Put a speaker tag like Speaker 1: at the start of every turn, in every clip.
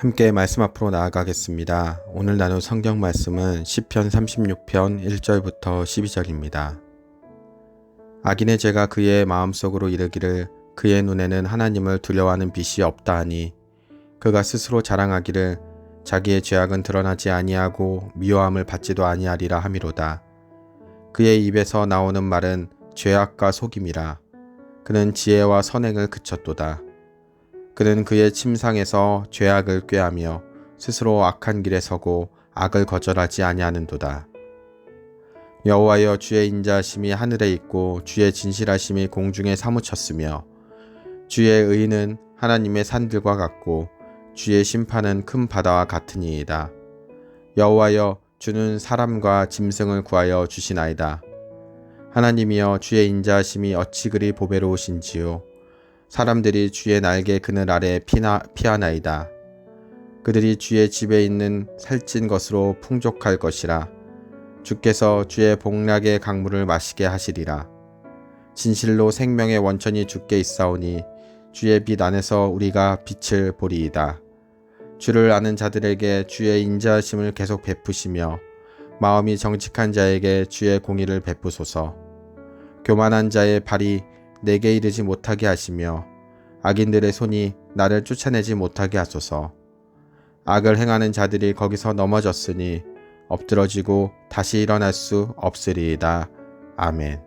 Speaker 1: 함께 말씀 앞으로 나아가겠습니다. 오늘 나눌 성경 말씀은 시편 36편 1절부터 12절입니다. 악인의 죄가 그의 마음속으로 이르기를 그의 눈에는 하나님을 두려워하는 빛이 없다 하니 그가 스스로 자랑하기를 자기의 죄악은 드러나지 아니하고 미워함을 받지도 아니하리라 하미로다. 그의 입에서 나오는 말은 죄악과 속임이라. 그는 지혜와 선행을 그쳤도다. 그는 그의 침상에서 죄악을 꾀하며 스스로 악한 길에 서고 악을 거절하지 아니하는도다. 여호와여, 주의 인자하심이 하늘에 있고 주의 진실하심이 공중에 사무쳤으며 주의 의는 하나님의 산들과 같고 주의 심판은 큰 바다와 같으니이다. 여호와여, 주는 사람과 짐승을 구하여 주시나이다. 하나님이여, 주의 인자하심이 어찌 그리 보배로우신지요. 사람들이 주의 날개 그늘 아래 피하나이다. 그들이 주의 집에 있는 살찐 것으로 풍족할 것이라. 주께서 주의 복락의 강물을 마시게 하시리라. 진실로 생명의 원천이 주께 있사오니 주의 빛 안에서 우리가 빛을 보리이다. 주를 아는 자들에게 주의 인자하심을 계속 베푸시며 마음이 정직한 자에게 주의 공의를 베푸소서. 교만한 자의 발이 내게 이르지 못하게 하시며 악인들의 손이 나를 쫓아내지 못하게 하소서. 악을 행하는 자들이 거기서 넘어졌으니 엎드러지고 다시 일어날 수 없으리이다. 아멘.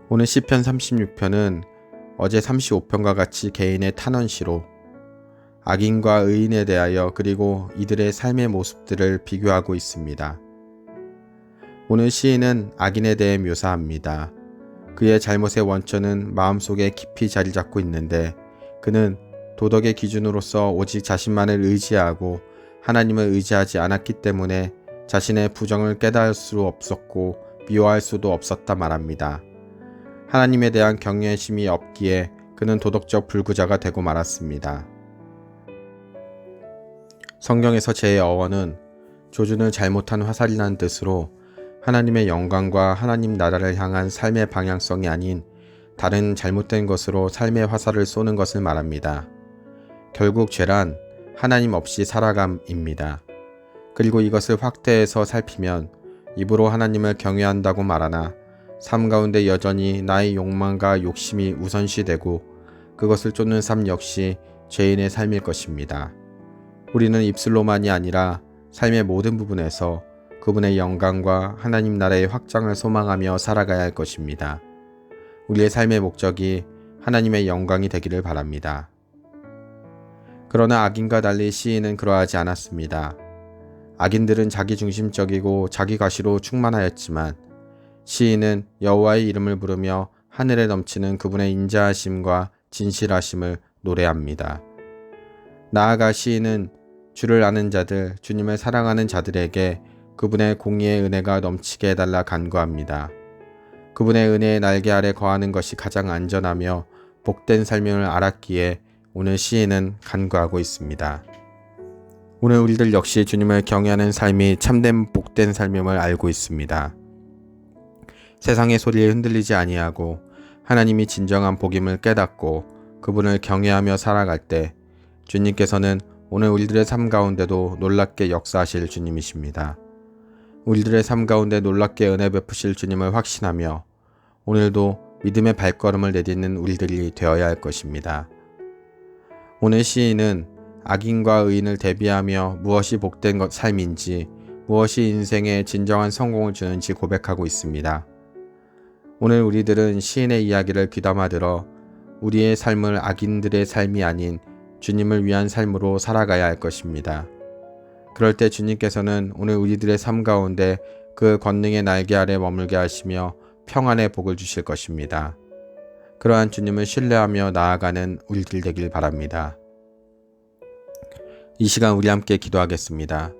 Speaker 1: 오늘 시편 36편은 어제 35편과 같이 개인의 탄원시로 악인과 의인에 대하여 그리고 이들의 삶의 모습들을 비교하고 있습니다. 오늘 시인은 악인에 대해 묘사합니다. 그의 잘못의 원천은 마음속에 깊이 자리 잡고 있는데 그는 도덕의 기준으로서 오직 자신만을 의지하고 하나님을 의지하지 않았기 때문에 자신의 부정을 깨달을 수 없었고 미워할 수도 없었다 말합니다. 하나님에 대한 경외심이 없기에 그는 도덕적 불구자가 되고 말았습니다. 성경에서 죄의 어원은 조준을 잘못한 화살이라는 뜻으로 하나님의 영광과 하나님 나라를 향한 삶의 방향성이 아닌 다른 잘못된 것으로 삶의 화살을 쏘는 것을 말합니다. 결국 죄란 하나님 없이 살아감입니다. 그리고 이것을 확대해서 살피면 입으로 하나님을 경외한다고 말하나 삶 가운데 여전히 나의 욕망과 욕심이 우선시되고 그것을 쫓는 삶 역시 죄인의 삶일 것입니다. 우리는 입술로만이 아니라 삶의 모든 부분에서 그분의 영광과 하나님 나라의 확장을 소망하며 살아가야 할 것입니다. 우리의 삶의 목적이 하나님의 영광이 되기를 바랍니다. 그러나 악인과 달리 시인은 그러하지 않았습니다. 악인들은 자기중심적이고 자기과시로 충만하였지만 시인은 여호와의 이름을 부르며 하늘에 넘치는 그분의 인자하심과 진실하심을 노래합니다. 나아가 시인은 주를 아는 자들, 주님을 사랑하는 자들에게 그분의 공의의 은혜가 넘치게 해달라 간구합니다. 그분의 은혜의 날개 아래 거하는 것이 가장 안전하며 복된 삶임을 알았기에 오늘 시인은 간구하고 있습니다. 오늘 우리들 역시 주님을 경외하는 삶이 참된 복된 삶임을 알고 있습니다. 세상의 소리에 흔들리지 아니하고 하나님이 진정한 복임을 깨닫고 그분을 경외하며 살아갈 때 주님께서는 오늘 우리들의 삶 가운데도 놀랍게 역사하실 주님이십니다. 우리들의 삶 가운데 놀랍게 은혜 베푸실 주님을 확신하며 오늘도 믿음의 발걸음을 내딛는 우리들이 되어야 할 것입니다. 오늘 시인은 악인과 의인을 대비하며 무엇이 복된 삶인지 무엇이 인생에 진정한 성공을 주는지 고백하고 있습니다. 오늘 우리들은 시인의 이야기를 귀담아 들어 우리의 삶을 악인들의 삶이 아닌 주님을 위한 삶으로 살아가야 할 것입니다. 그럴 때 주님께서는 오늘 우리들의 삶 가운데 그 권능의 날개 아래 머물게 하시며 평안의 복을 주실 것입니다. 그러한 주님을 신뢰하며 나아가는 우리들 되길 바랍니다. 이 시간 우리 함께 기도하겠습니다.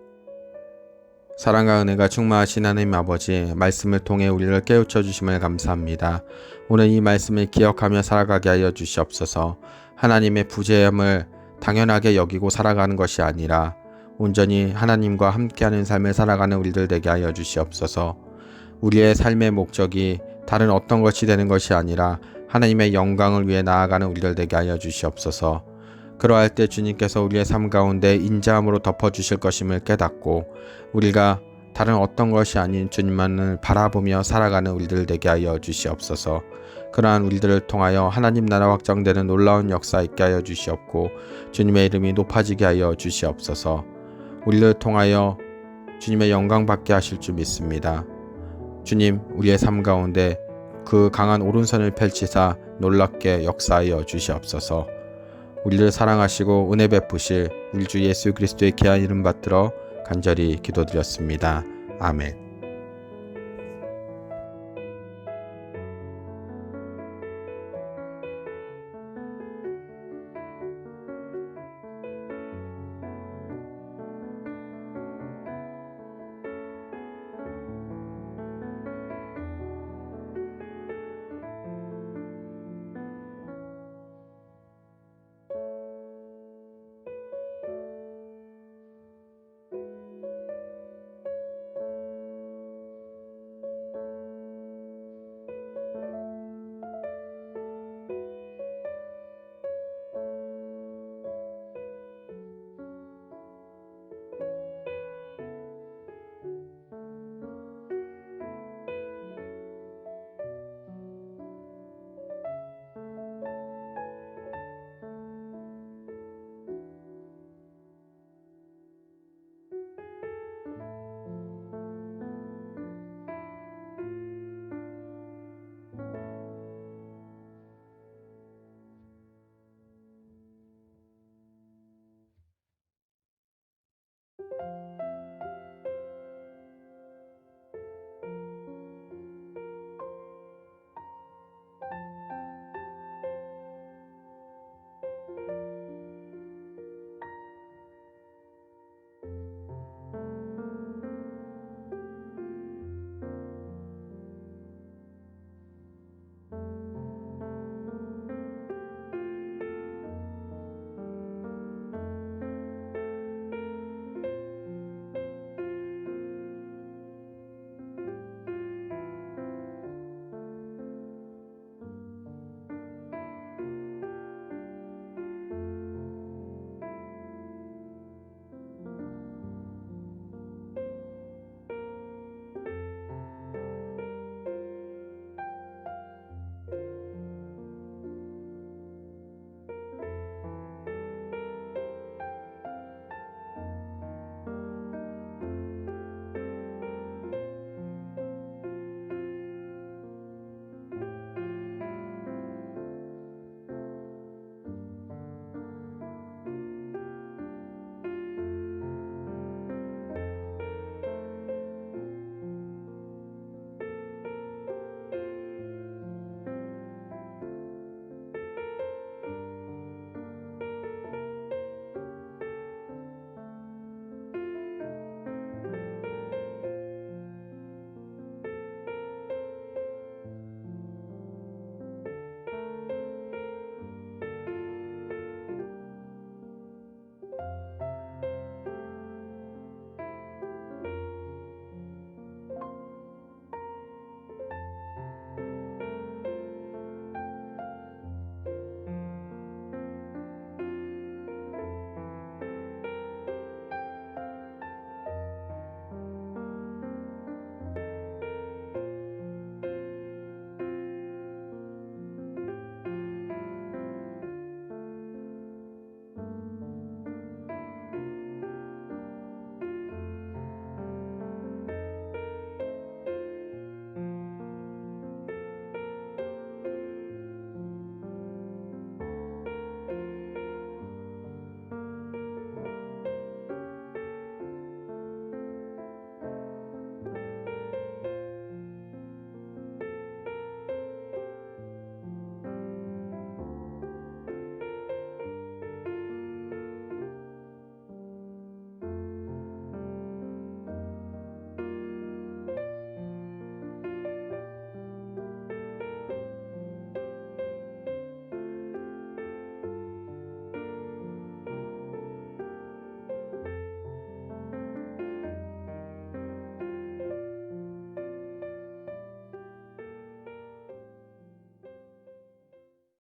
Speaker 1: 사랑과 은혜가 충만하신 하나님 아버지, 말씀을 통해 우리를 깨우쳐 주심을 감사합니다. 오늘 이 말씀을 기억하며 살아가게 하여 주시옵소서. 하나님의 부재함을 당연하게 여기고 살아가는 것이 아니라 온전히 하나님과 함께하는 삶을 살아가는 우리들 되게 하여 주시옵소서. 우리의 삶의 목적이 다른 어떤 것이 되는 것이 아니라 하나님의 영광을 위해 나아가는 우리들 되게 하여 주시옵소서. 그러할 때 주님께서 우리의 삶 가운데 인자함으로 덮어주실 것임을 깨닫고 우리가 다른 어떤 것이 아닌 주님만을 바라보며 살아가는 우리들 되게 하여 주시옵소서. 그러한 우리들을 통하여 하나님 나라 확장되는 놀라운 역사 있게 하여 주시옵고 주님의 이름이 높아지게 하여 주시옵소서. 우리를 통하여 주님의 영광 받게 하실 줄 믿습니다. 주님, 우리의 삶 가운데 그 강한 오른손을 펼치사 놀랍게 역사하여 주시옵소서. 우리를 사랑하시고 은혜 베푸실 우리 주 예수 그리스도의 귀한 이름 받들어 간절히 기도드렸습니다. 아멘.